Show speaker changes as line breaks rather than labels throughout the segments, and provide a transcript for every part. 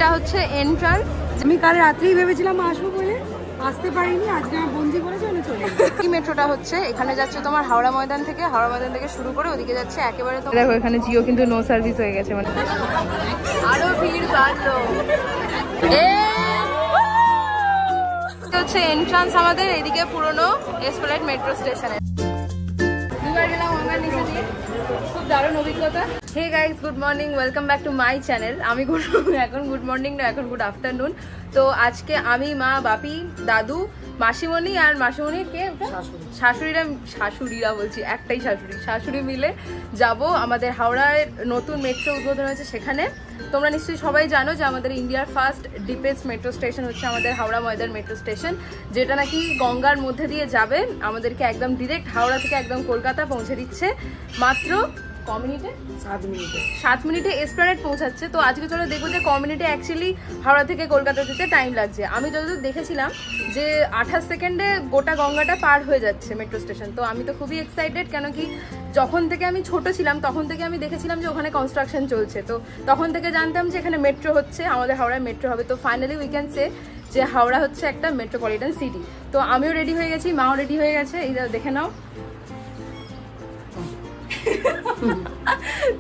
এটা হচ্ছে এন্ট্রান্স।
আমি কাল রাত্রেই ভেবেছিলাম আসবো বলে, আসতে পারিনি, আজকে আমার বন্ধু বলেছে আমি চলে
এই মেট্রোটা হচ্ছে এখানে যাচ্ছে তোমার হাওড়া ময়দান থেকে শুরু করে ওদিকে যাচ্ছে একেবারে। তো দেখো এখানে জিও কিন্তু নো সার্ভিস হয়ে গেছে, মানে আরো ভিড় বাড়লো। হচ্ছে এন্ট্রান্স আমাদের এদিকে পুরনো এসপ্লানেড মেট্রো স্টেশনে। দুবার গেলাম আমার নিচে দিয়ে, খুব দারুণ অভিজ্ঞতা। Hey guys, good morning, welcome back to my channel. আমি এখন গুড মর্নিং না, এখন গুড আফটারনুন। তো আজকে আমি, মা, বাপি, দাদু, মাসিমণি আর মাসিমণির কে শাশুড়িরা বলছি, একটাই শাশুড়ি মিলে যাব আমাদের হাওড়ায় নতুন মেট্রো উদ্বোধন হয়েছে সেখানে। তোমরা নিশ্চয়ই সবাই জানো যে আমাদের ইন্ডিয়ার ফার্স্ট ডিপেস্ট মেট্রো স্টেশন হচ্ছে আমাদের হাওড়া ময়দান মেট্রো স্টেশন, যেটা নাকি গঙ্গার মধ্যে দিয়ে যাবে, আমাদেরকে একদম ডিরেক্ট হাওড়া থেকে একদম কলকাতা পৌঁছে দিচ্ছে মাত্র 7 মিনিটে এসপ্লানেড পৌঁছাচ্ছে। তো আজকে চলো দেখবো যে মিনিটে অ্যাকচুয়ালি হাওড়া থেকে কলকাতা যেতে টাইম লাগছে। আমি যতদূর দেখেছিলাম যে 28 সেকেন্ডে গোটা গঙ্গাটা পার হয়ে যাচ্ছে মেট্রো স্টেশন। তো আমি তো খুবই এক্সাইটেড, কেন কি যখন থেকে আমি ছোট ছিলাম তখন থেকে আমি দেখেছিলাম যে ওখানে কনস্ট্রাকশন চলছে, তো তখন থেকে জানতাম যে এখানে মেট্রো হচ্ছে, আমাদের হাওড়ায় মেট্রো হবে। তো ফাইনালি উই ক্যান সে যে হাওড়া হচ্ছে একটা মেট্রোপলিটন সিটি। তো আমিও রেডি হয়ে গেছি, মাও রেডি হয়ে গেছে, এই দেখে নাও।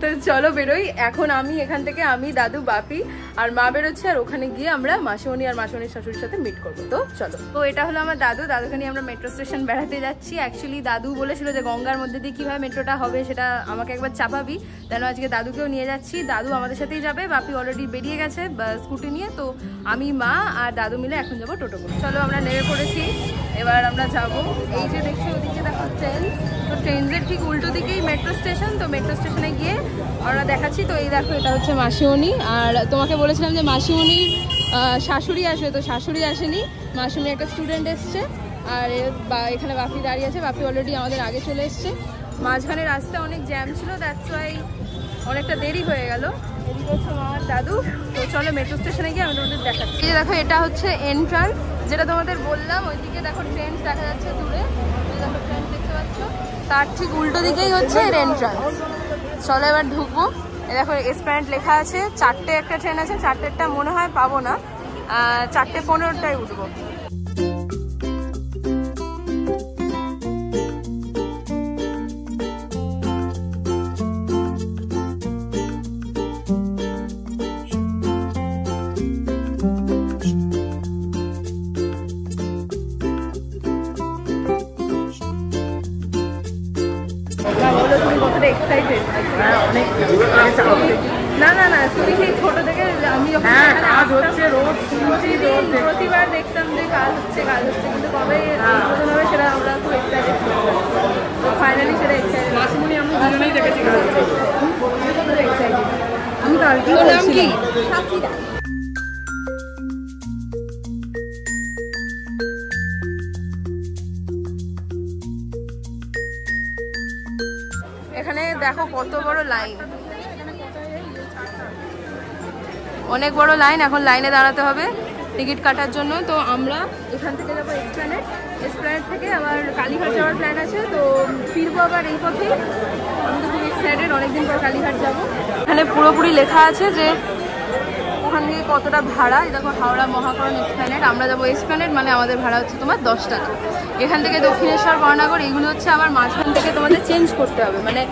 তো চলো বেরোই এখন। আমি এখান থেকে আমি, দাদু, বাপি আর মা বেরোচ্ছি, আর ওখানে গিয়ে আমরা মাসিমণি আর মাসিমণির শাশুড়ির সাথে মিট করবো। তো চলো। তো এটা হলো আমার দাদুকে নিয়ে আমরা মেট্রো স্টেশন বেড়াতে যাচ্ছি। অ্যাকচুয়ালি দাদু বলেছিল যে গঙ্গার মধ্যে দিয়ে কিভাবে মেট্রোটা হবে সেটা আমাকে একবার চাপাবি, কেন আজকে দাদুকেও নিয়ে যাচ্ছি। দাদু আমাদের সাথেই যাবে, বাপি অলরেডি বেরিয়ে গেছে স্কুটি নিয়ে। তো আমি, মা আর দাদু মিলে এখন যাবো টোটো করে। চলো আমরা নেমে পড়েছি, এবার আমরা যাব। এই যে দেখছি ওদিকে দেখো ট্রেন, তো ট্রেনের ঠিক উল্টো দিকেই মেট্রো স্টেশন। তো মেট্রো স্টেশনে গিয়ে আমরা দেখাচ্ছি। তো এই দেখো এটা হচ্ছে মাসিমণি, আর তোমাকে বলেছিলাম যে মাসিমণির শাশুড়ি আসবে, তো শাশুড়ি আসেনি, মাসিমণি একটা স্টুডেন্ট এসছে। আর এখানে বাপি দাঁড়িয়ে আছে, বাপি অলরেডি আমাদের আগে চলে এসছে। মাঝখানে রাস্তা অনেক জ্যাম ছিল, দ্যাটস ওয়াই অনেকটা দেরি হয়ে গেল। এদিকে হচ্ছে আমার দাদু। তো চলো মেট্রো স্টেশনে গিয়ে আমি তোমাদের দেখাচ্ছি। এই দেখো এটা হচ্ছে এন্ট্রান্স, যেটা তোমাদের বললাম। ওইদিকে দেখো ট্রেন দেখা যাচ্ছে দূরে, দেখো ট্রেন দেখতে পাচ্ছ, তার ঠিক উল্টো দিকেই হচ্ছে এর এন্ট্রান্স। চলো এবার ঢুকবো। এই দেখো এসপ্লানেড লেখা আছে, 4টে একটা ট্রেন আছে, 4টেরটা মনে হয় পাবো না, 4:15টায় উঠবো। না তুমি সেই ছোট থেকে আমি প্রতিবার দেখতাম যে কাজ হচ্ছে, কিন্তু কবে উদ্বোধন হবে সেটা আমরা খুব এক্সাইটেড ছিলাম। তো ফাইনালি সেটা এক্সাইটেড। মাসিমণি আমি দুজনেই দেখেছি, আমি কালকে। নাম কি? সাকিরা। এখানে দেখো কত বড় লাইন, অনেক বড় লাইন। এখন লাইনে দাঁড়াতে হবে টিকিট কাটার জন্য। তো আমরা এখান থেকে যাবো এসপ্লানেড থেকে আবার কালীঘাট যাওয়ার প্ল্যান আছে। তো ফিরবো আবার এই পথে। আমি তো খুব এক্সাইটেড, অনেকদিন পর কালীঘাট যাবো। এখানে পুরোপুরি লেখা আছে যে ওখান থেকে কতটা ভাড়া। এই দেখো হাওড়া মহাকরণ এসপ্লানেড, আমরা যাবো এসপ্লানেড, মানে আমাদের ভাড়া হচ্ছে তোমার 10 টাকা। এখান থেকে দক্ষিণেশ্বর, বর্ণাগর, এইগুলো হচ্ছে আমার মাঝখান থেকে তোমাদের চেঞ্জ করতে হবে, মানে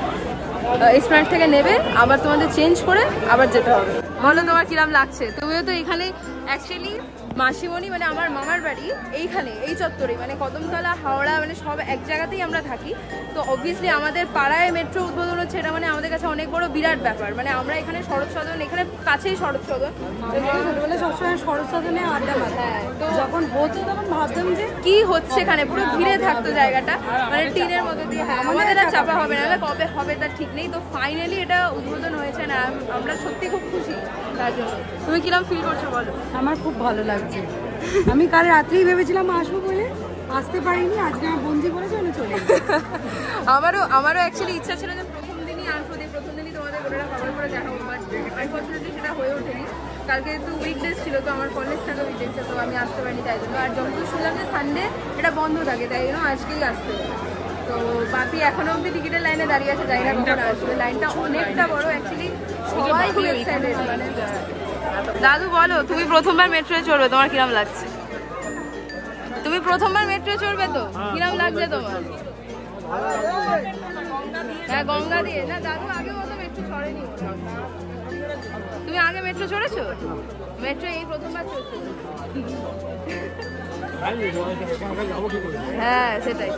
এসপ্লানেড থেকে নেবে, আবার তোমাদের চেঞ্জ করে আবার যেতে হবে। বলো তোমার কিরম লাগছে? তুমিও তো এখানে অ্যাকচুয়ালি মাসিমণি মানে আমার মামার বাড়ি এইখানে, এই চত্বরে, মানে কদমতলা, হাওড়া, মানে সব এক জায়গাতেই আমরা থাকি। তো অবভিয়াসলি আমাদের পাড়ায় মেট্রো উদ্বোধন হচ্ছে, এটা মানে আমাদের কাছে অনেক বড় বিরাট ব্যাপার। মানে আমরা এখানে শরৎ সদন, এখানে কাছেই শরৎ সদন,
ছোটবেলায় সবসময় শরৎ সদনে আড্ডা মারতাম। হ্যাঁ, তো যখন হতো তখন ভাবতাম যে
কি হচ্ছে এখানে, পুরো ঘিরে থাকতো জায়গাটা, মানে টিনের মধ্যে দিয়ে। হ্যাঁ, আমাদের আর চাপা হবে না, কবে হবে তার ঠিক নেই। তো ফাইনালি এটা উদ্বোধন হয়েছে না, আমরা সত্যি খুব খুশি তার জন্য। তুমি কিরম ফিল করছো বলো?
আমার খুব ভালো লাগছে। আমি কাল রাত্রেই ভেবেছিলাম আসবো বলে, আসতে পারিনি, আজকে আমার বন্ধু বলেছে আমি চলে।
আমারও অ্যাকচুয়ালি ইচ্ছা ছিল যে প্রথম দিনই আসবো, প্রথম দিনই তোমাদের গোটাটা কভার করে দেখাবো, বাট আনফর্চুনেটলি সেটা হয়ে ওঠেনি। কালকে তো উইকডেজ ছিল, তো আমার কলেজ থাকে উইকডেজে, তো আমি আসতে পারিনি তাই জন্য। আর যখন শুনলাম যে সানডে এটা বন্ধ থাকে, তাই জন্য আজকেই আসতে হবে। তো বাপি এখনো অব্দি টিকিটের লাইনে দাঁড়িয়ে আছে, জানি না কখন আসবে। লাইনটা অনেকটা বড়, অ্যাকচুয়ালি সবাই খুব এক্সাইটেড, মানে দাদু বলো, তুমি প্রথমবার মেট্রোয় চড়বে, তোমার কিরম লাগছে? তুমি প্রথমবার মেট্রো চড়বে তো কিরম লাগছে তোমার? হ্যাঁ, গঙ্গা দিয়ে না, দাদু আগে মতো মেট্রো চড়েনি। তুমি আগে মেট্রো চড়েছো? মেট্রো এই প্রথমবার চড়ছো? হ্যাঁ সেটাই।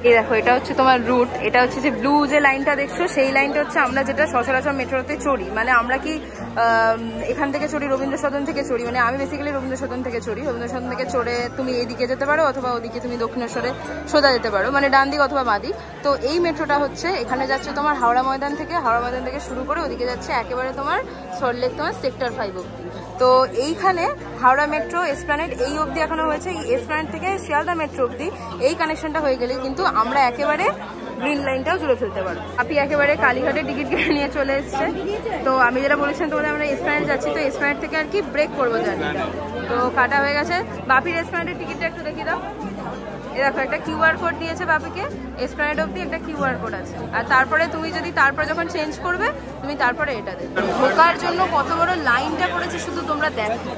এই দেখো, এটা হচ্ছে তোমার রুট। এটা হচ্ছে যে ব্লু যে লাইনটা দেখছো, সেই লাইনটা হচ্ছে আমরা যেটা সচরাচর মেট্রোতে চড়ি। মানে আমরা কি এখান থেকে চড়ি, রবীন্দ্র সদন থেকে চড়ি। মানে আমি বেসিক্যালি রবীন্দ্র সদন থেকে চড়ি। রবীন্দ্র সদন থেকে চড়ে তুমি এইদিকে যেতে পারো, অথবা ওদিকে তুমি দক্ষিণেশ্বরে সোজা যেতে পারো, মানে ডান দিক অথবা বাঁ দিক। তো এই মেট্রোটা হচ্ছে এখানে যাচ্ছে তোমার হাওড়া ময়দান থেকে শুরু করে ওদিকে যাচ্ছে একেবারে তোমার সল্টলেক, তোমার সেক্টর 5 অব্দি। তো এইখানে হাওড়া মেট্রো এসপ্ল্যানেড এই অবধি এখনো হয়েছে। এই এসপ্ল্যানেড থেকে শিয়ালদা মেট্রো অব্দি এই কানেকশনটা হয়ে গেলে কিন্তু আমরা একেবারে গ্রিন লাইনটাও জুড়ে ফেলতে পারবো। আপনি একেবারে কালীঘাটে টিকিট কেটে নিয়ে চলে এসছে। তো আমি যেটা বলেছিলাম তোমাদের, আমরা এসপ্ল্যানেড যাচ্ছি, তো এসপ্ল্যানেড থেকে আর কি ব্রেক করবো জার্নিটা। তো কাটা হয়ে গেছে। বাপির এসপ্ল্যানেডের টিকিটটা একটু দেখিয়ে দাও। এ দেখো, একটা কিউআর কোড দিয়েছে বাপিকে, এসপ্ল্যানেড অব্দি একটা কিউআর কোড আছে। আর তারপরে তুমি যদি যখন চেঞ্জ করবে, তুমি তারপরে এটা দেবে। ঢোকার জন্য কত বড় লাইনটা করেছে শুধু তোমরা দেখো,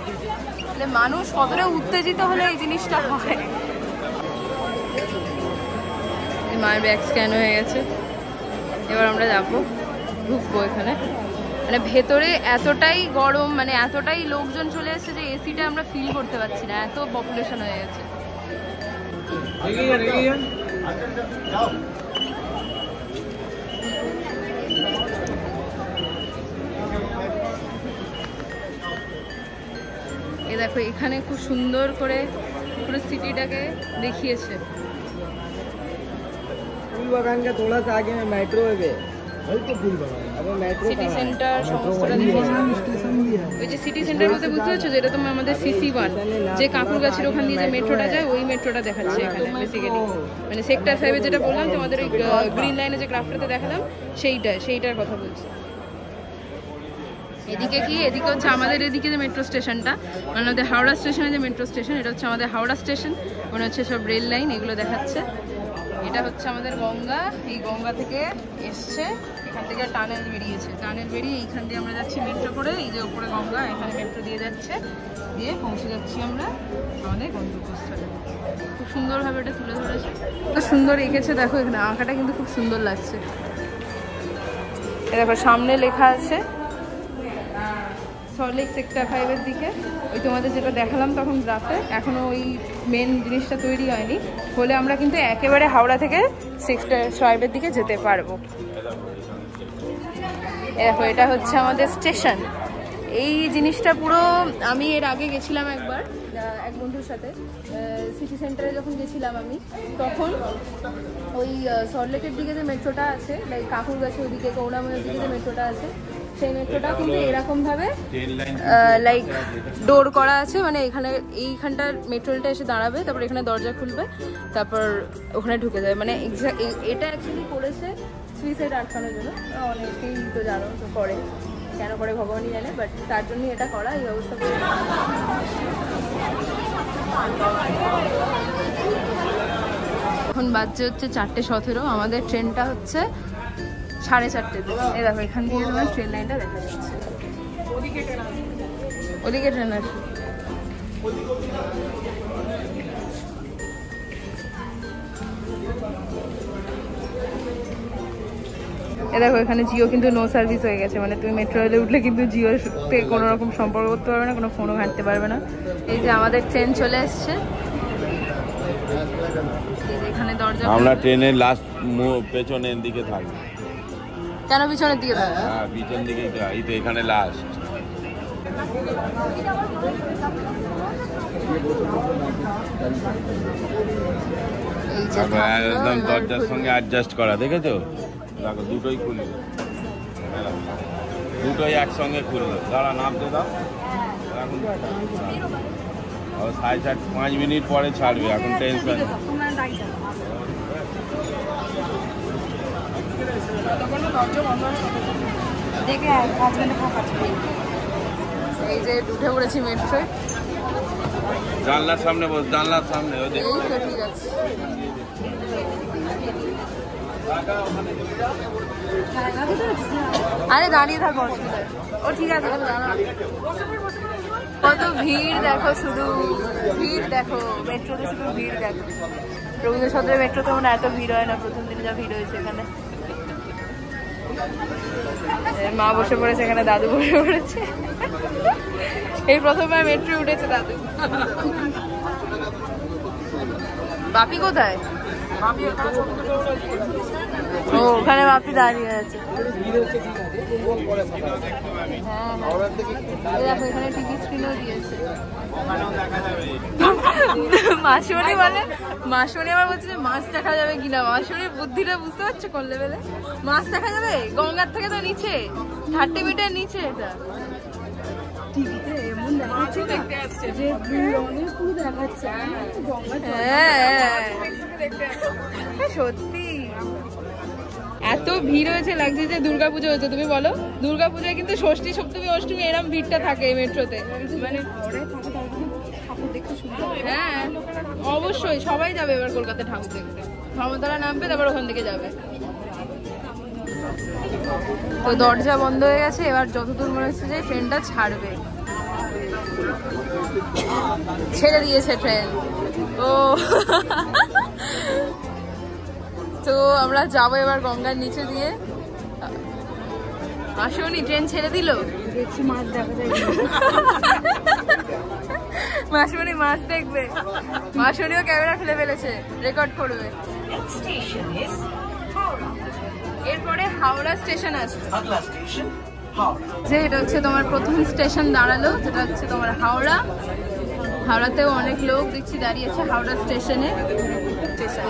মানে মানুষ কতটা উত্তেজিত হলে এই জিনিসটা হয়। মায়ের ব্যাগ স্ক্যান হয়ে গেছে, এবার আমরা যাবো, ঢুকবো এখানে। মানে ভেতরে এতটাই গরম, মানে এতটাই লোকজন চলে এসেছে যে এসিটা আমরা ফিল করতে পারছি না, এত পপুলেশন হয়ে গেছে। এ দেখো, এখানে খুব সুন্দর করে পুরো সিটিটাকে দেখিয়েছে।
फूलबागान का थोड़ा सा आगे में मेट्रो है,
সিটি সেন্টার সমস্তটা দেখিয়েছে। ওই যে সিটি সেন্টার বলতে বুঝতে পারছো, যেটা তোমার আমাদের CC1 যে কাকুরগাছির ওখান দিয়ে যে মেট্রোটা যায়, ওই মেট্রোটা দেখাচ্ছে এখানে বেসিক্যালি। মানে সেক্টর 5 যেটা বললাম তোমাদের, ওই গ্রিন লাইনে যে গ্রাফটাতে দেখালাম, সেইটার কথা বলছি। এদিকে কি, এদিকে হচ্ছে আমাদের এদিকে যে মেট্রো স্টেশনটা, মানে আমাদের হাওড়া স্টেশনে যে মেট্রো স্টেশন, এটা হচ্ছে আমাদের হাওড়া স্টেশন। মনে হচ্ছে সব রেল লাইন এগুলো দেখাচ্ছে। এটা হচ্ছে আমাদের গঙ্গা, এই গঙ্গা থেকে এসছে, এখান থেকে টানেল বেরিয়েছে, টানেল বেরিয়ে এইখান দিয়ে আমরা যাচ্ছি মেট্রো করে। এই যে উপরে গঙ্গা, এখানে মেট্রো দিয়ে যাচ্ছে, দিয়ে পৌঁছে যাচ্ছি আমরা আমাদের গন্তব্যস্থলে। খুব সুন্দরভাবে এটা তুলে ধরেছে, খুব সুন্দর এঁকেছে। দেখো এখানে আঁকাটা কিন্তু খুব সুন্দর লাগছে। দেখো সামনে লেখা আছে সল্টলেক সেক্টর 5 এর দিকে। ওই তোমাদের যেটা দেখালাম তখন গ্রাফে, এখনো ওই মেন জিনিসটা তৈরি হয়নি, হলে আমরা কিন্তু একেবারে হাওড়া থেকে সেক্টর 5 এর দিকে যেতে পারবো। দেখো, এটা হচ্ছে আমাদের স্টেশন। এই জিনিসটা পুরো, আমি এর আগে গেছিলাম একবার এক বন্ধুর সাথে, সিটি সেন্টারে যখন গেছিলাম আমি, তখন ওই সল্টলেকের দিকে যে মেট্রোটা আছে, লাইক কাকুরগাছি ওদিকে, করুণাময়ের দিকে যে মেট্রোটা আছে, সেই মেট্রোটা কিন্তু এরকম ভাবে লাইক ডোর করা আছে। মানে এইখানটার মেট্রোলটা এসে দাঁড়াবে, তারপর এখানে দরজা খুলবে, তারপর ওখানে ঢুকে যাবে। মানে এটা অ্যাকচুয়ালি করেছে সুইসাইড আটকানোর জন্য। অনেকেই তো জানো, তো করে, কেন করে ভগবানই জানে, বাট তার জন্যই এটা করা, এই অবস্থা করে। এখন বাজছে হচ্ছে 4:17, আমাদের ট্রেনটা হচ্ছে 4:30-তে। এই দেখো, এখান দিয়ে তোমার ট্রেন লাইনটা দেখা যাচ্ছে, ওদিকে ট্রেন আছে। দেখো, এখানে জিও কিন্তু নো সার্ভিস হয়ে গেছে। মানে তুমি মেট্রো রেলে উঠলে কিন্তু জিওর থেকে কোনো রকম সম্পর্ক করতে পারবে না, কোনো ফোনও ঘাঁটতে পারবে না। এই যে আমাদের ট্রেন চলে এসছে, এখানে দরজা।
আমরা ট্রেনের লাস্ট পেছনের দিকে থাকি।
কেন পিছনের দিকে থাকবে?
হ্যাঁ, পিছন দিকে, এই তো এখানে লাস্ট। একদম দরজার সঙ্গে অ্যাডজাস্ট করা, দেখেছো? দেখো, দুটোই খুললো, দুটোই একসঙ্গে খুললো। দাঁড়া, নামতে দাও। এখন 5 মিনিট পরে ছাড়বে, এখন টেনশন।
এই যে উঠে পড়েছি মেট্রোয়,
জানলার সামনে বস, জানলার সামনে।
ঠিক আছে। আরে দাঁড়িয়ে থাকো, অসুবিধা ও ঠিক আছে। কত ভিড় দেখো, শুধু ভিড় দেখো, মেট্রোতে শুধু ভিড় দেখো। রবীন্দ্র সদরের মেট্রোতে মনে এত ভিড় হয় না, প্রথম দিনে যা ভিড় হয়েছে এখানে। মা বসে পড়েছে এখানে, দাদু বসে পড়েছে। এই প্রথমবার মেট্রো উঠেছে দাদু। বাপি কোথায়? ও ওখানে বাপি দাঁড়িয়ে আছে। দেখো এখানে টিভি স্ক্রিনও দিয়েছে। মাসুনি বলে, মাসুনি আবার বলছে যে মাছ দেখা যাবে কিনা। মাসুনির বুদ্ধিটা বুঝতে পারছো কোন লেভেলে? মাছ দেখা যাবে গঙ্গার থেকে তো নিচে, 30 মিটার নিচে। এটা
টিভিতে এমন দেখাচ্ছে যে অনেক পুরো দেখাচ্ছে।
হ্যাঁ সত্যি এত ভিড় হয়েছে, লাগছে যে দুর্গাপুজো হয়েছে। তুমি বলো, দুর্গাপূজায় কিন্তু ষষ্ঠী সপ্তমী অষ্টমী এরম ভিড়টা থাকে এই মেট্রোতে। মানে হ্যাঁ অবশ্যই সবাই যাবে এবার কলকাতা ঠাকুর দেখতে। ধর্মতলা নামবে, তারপর ওখান থেকে যাবে। তো দরজা বন্ধ হয়ে গেছে, এবার যতদূর মনে হচ্ছে যে ট্রেনটা ছাড়বে। ছেড়ে দিয়েছে ট্রেন। ও তো আমরা যাবো এবার গঙ্গার নিচে দিয়ে। মাসুনি ট্রেন ছেড়ে দিল,
দেখছি মাছ দেখা যায়।
মাসুনি মাছ দেখবে। মাসুনিও ক্যামেরা ফেলে ফেলেছে, রেকর্ড করবে। এরপরে হাওড়া স্টেশন আসবে। যে এটা হচ্ছে তোমার প্রথম স্টেশন দাঁড়ালো, যেটা হচ্ছে তোমার হাওড়া। হাওড়াতেও অনেক লোক দেখছি দাঁড়িয়ে আছে হাওড়া স্টেশনে।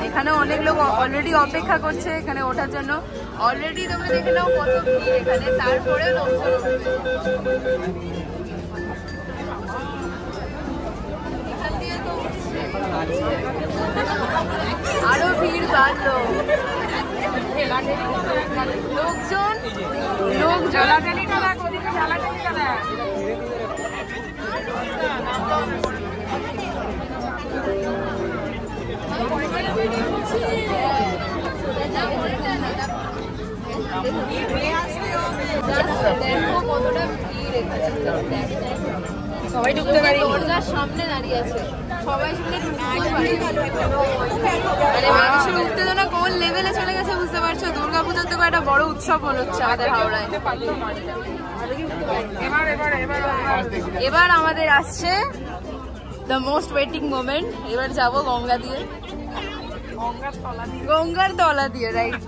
এখানে অনেক লোক অলরেডি অপেক্ষা করছে এখানে ওঠার জন্য। অলরেডি তোমরা দেখে নাও কত ভিড় এখানে, তারপরেও লোকজন আরো ভিড় বাড়লো। লোকজন সবাই ঢুকতে পারি, দরজার সামনে দাঁড়িয়ে আছে, সবাই মানুষের উত্তেজনা কোন লেভেলে চলে গেছে বুঝতে পারছো। দুর্গাপুজোর তো একটা বড় উৎসব মনে হচ্ছে আমাদের হাওড়ায়। এবার আমাদের আসছে দ্য মোস্ট ওয়েটিং মোমেন্ট। এবার যাবো গঙ্গা দিয়ে, গঙ্গার তলা দিয়ে, রাইট।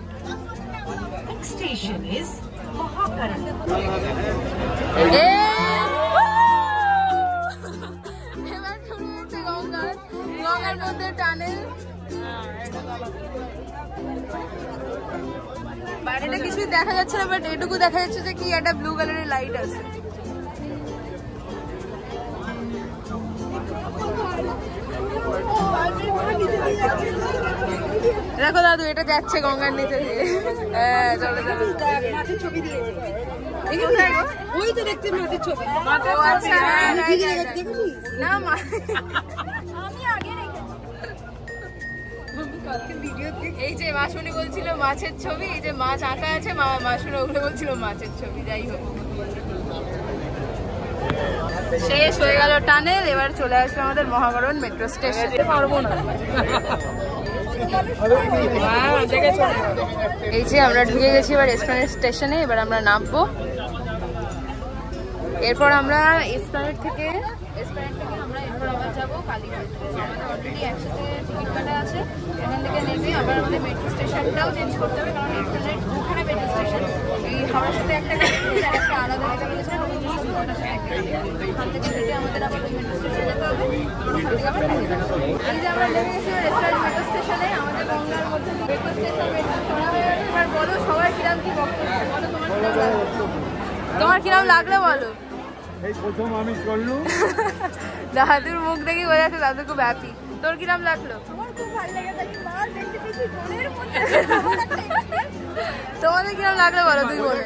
এবার শুরু হচ্ছে গঙ্গার মধ্যে টানেল। বাইরেটা কিছুই দেখা যাচ্ছে না, বাট এটুকু দেখা যাচ্ছে যে কি একটা ব্লু কালারের লাইট আছে। দেখো দাদু, এটা যাচ্ছে গঙ্গার নিচে দিয়ে। হ্যাঁ চলো চলো।
ওই তো দেখছি মাছের ছবি।
না মা, এই যে মাসুনি বলছিল মাছের ছবি, এই যে মাছ আঁকা আছে, মাসুনি ওগুলো বলছিল মাছের ছবি। যাই হোক, শেষ হয়ে গেল টানেল। এবার চলে আসবে আমাদের মহাবরণ মেট্রো স্টেশন। পারবো না। এই যে আমরা ঢুকে গেছি এবার এসপ্ল্যানেড স্টেশনে। এবার আমরা নামবো। এরপর আমরা এসপ্ল্যানেড থেকে আমরা এরপর আবার যাবো কালীঘাট। আমাদের অলরেডি একসাথে টিকিট কাটা আছে। এখান থেকে নেমে আবার আমাদের মেট্রো স্টেশনটাও চেঞ্জ করতে হবে, কারণ এসপ্ল্যানেড দুখানে মেট্রো স্টেশন। এই হাওড়ার সাথে একটা কানেক্ট, একটা আলাদা জায়গা রয়েছে। ওখান থেকে হেঁটে আমাদের আবার ওই মেট্রো স্টেশনে যেতে হবে। ওখান থেকে আবার এই যে আমরা নেমে গেছি এসপ্ল্যানেড মেট্রো স্টেশনে। আমাদের গঙ্গার মধ্যে মেট্রো স্টেশন চড়া হয়ে গেছে। এবার বলো সবাই কিরাম কি বক্তব্য, বলো তোমার কিরাম লাগলো বলো।
এই প্রথম আমি করলুম।
দাদুর মুখ দেখি বোঝা যাচ্ছে দাদু খুব হ্যাপি। তোর কিরাম লাগলো? তোমাদের কিরাম লাগলো বলো, তুই বলো।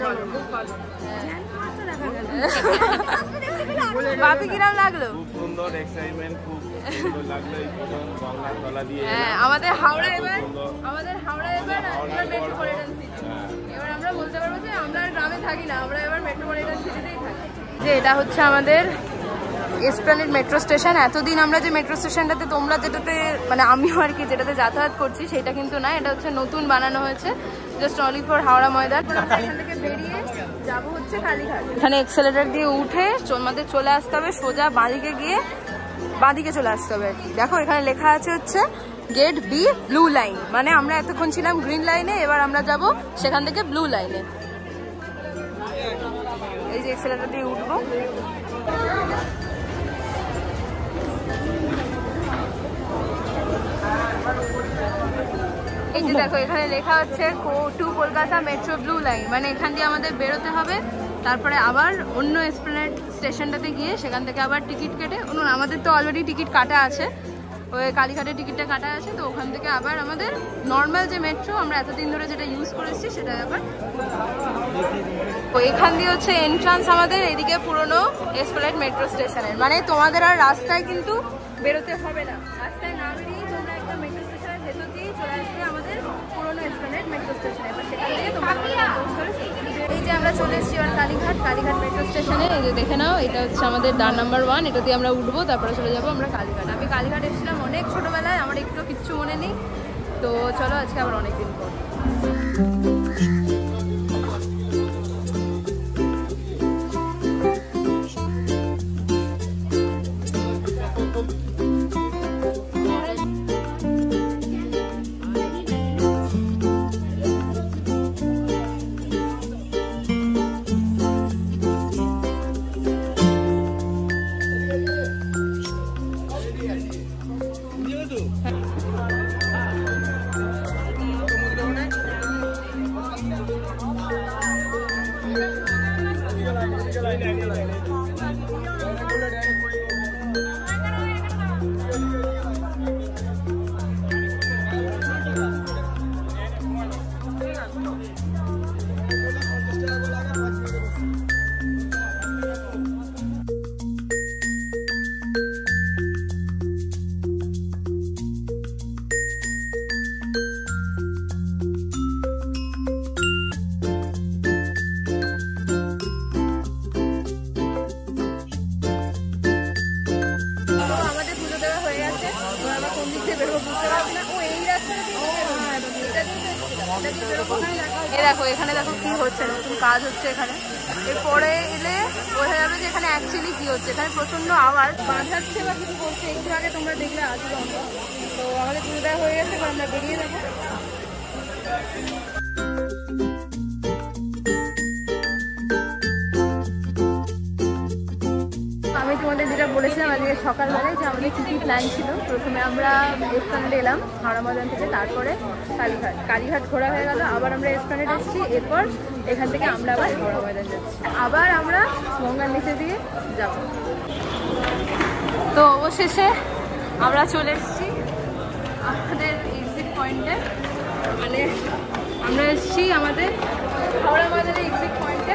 বাপি কিরম লাগলো?
খুব সুন্দর, এক্সাইটমেন্ট খুব সুন্দর লাগলো এই প্রথম গঙ্গার তলা দিয়ে।
হ্যাঁ, আমাদের হাওড়া এবার মেট্রোপলিটন সিটি। এবার আমরা বলতে পারবো যে আমরা গ্রামে থাকি না, আমরা এবার মেট্রোপলিটন সিটিতেই থাকি। যে এটা হচ্ছে আমাদের এসপ্ল্যানেড মেট্রো স্টেশন। এতদিন আমরা যে মেট্রো স্টেশনটাতে তোমরা যেটাতে মানে আমিও আর কি যেটাতে যাতায়াত করছি সেটা কিন্তু না, এটা হচ্ছে নতুন বানানো হয়েছে just only for Howrah Maidan. এখান থেকে বেরিয়ে যাবো হচ্ছে কালীঘাট। এখানে এক্সেলেটর দিয়ে উঠে আমাদের চলে আসতে হবে সোজা বাঁদিকে গিয়ে বাঁদিকে চলে আসতে হবে। দেখো এখানে লেখা আছে হচ্ছে গেট বি ব্লু লাইন, মানে আমরা এতক্ষণ ছিলাম গ্রিন লাইনে, এবার আমরা যাব সেখান থেকে ব্লু লাইনে। এই যে এক্সেলেটর দিয়ে উঠবো। এই যে দেখো এখানে লেখা হচ্ছে to Kolkata metro blue line, মানে এখান দিয়ে আমাদের বেরোতে হবে, তারপরে আবার অন্য এসপ্ল্যানেড স্টেশনটাতে গিয়ে সেখান থেকে আবার টিকিট কেটে, আমাদের তো অলরেডি টিকিট কাটা আছে, ওই কালীঘাটের টিকিটটা কাটা আছে, তো ওখান থেকে আবার আমাদের নর্মাল যে মেট্রো আমরা এতদিন ধরে যেটা ইউজ করেছি সেটা আবার এখান দিয়ে হচ্ছে এন্ট্রান্স আমাদের এদিকে পুরনো এসপ্ল্যানেড মেট্রো স্টেশনের। মানে তোমাদের আর রাস্তায় কিন্তু বেরোতে হবে না, রাস্তায় না বেরিয়ে তোমরা একটা মেট্রো স্টেশনের ভেতর দিয়েই চলে আসবে আমাদের পুরনো এসপ্ল্যানেড মেট্রো স্টেশনে। এবার সেখান থেকে তোমরা এই যে আমরা চলে এসেছি এবার কালীঘাট মেট্রো স্টেশনে। এই যে দেখে নাও, এটা হচ্ছে আমাদের দ্বার নাম্বার 1, এটা দিয়ে আমরা উঠবো, তারপরে চলে যাবো আমরা কালীঘাট। আমি কালীঘাট এসেছিলাম অনেক ছোটবেলায়, আমার একটু কিচ্ছু মনে নেই, তো চলো আজকে আবার অনেকদিন পর। দেখো এখানে দেখো কি হচ্ছে, নতুন কাজ হচ্ছে এখানে। এরপরে এলে বোঝা যাবে যে এখানে অ্যাকচুয়ালি কি হচ্ছে। এখানে প্রচন্ড আওয়াজ বাঁধাচ্ছে বা কিছু করছে, একটু আগে তোমরা দেখলে আজকে আমরা তো আমাদের পুজো দেওয়া হয়ে গেছে, এবার আমরা বেরিয়ে যাবো। আমি তোমাদের যেটা বলেছিলাম আজকে সকালবেলায় যে আমাদের কী কী প্ল্যান ছিল, প্রথমে আমরা এসপ্ল্যানেডে এলাম হাওড়া ময়দান থেকে, তারপরে কালীঘাট ঘোরা হয়ে গেল, আবার আমরা এসপ্ল্যানেড এসেছি, এরপর এখান থেকে আমরা আবার হাওড়া ময়দান যাচ্ছি, আবার আমরা গঙ্গার নিচে দিয়ে যাব। তো অবশেষে আমরা চলে এসেছি আমাদের এক্সিট পয়েন্টে, মানে আমরা এসেছি আমাদের হাওড়া ময়দানের এক্সিট পয়েন্টে।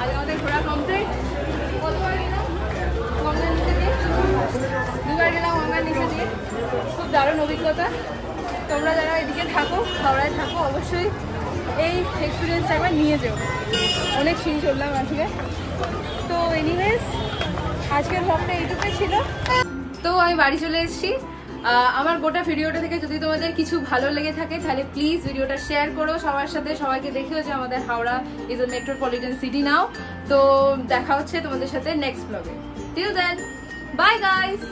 আজ আমাদের ঘোরা কমপ্লিট। কতবার গেলাম গঙ্গার নিচে দিয়ে, দুবার গেলাম গঙ্গার নিচে দিয়ে, খুব দারুণ অভিজ্ঞতা। তোমরা যারা এদিকে থাকো, হাওড়ায় থাকো, অবশ্যই এই এক্সপিরিয়েন্সটা একবার নিয়ে যেও। অনেক সিন চললাম আজকে। তো এনিওয়েজ আজকের ব্লগটা এইটুকুই ছিল। তো আমি বাড়ি চলে এসেছি। আমার গোটা ভিডিওটা থেকে যদি তোমাদের কিছু ভালো লেগে থাকে তাহলে প্লিজ ভিডিওটা শেয়ার করো সবার সাথে, সবাইকে দেখিও যে আমাদের Howrah is a metropolitan city now. তো দেখা হচ্ছে তোমাদের সাথে নেক্সট ব্লগে। Till then, bye guys.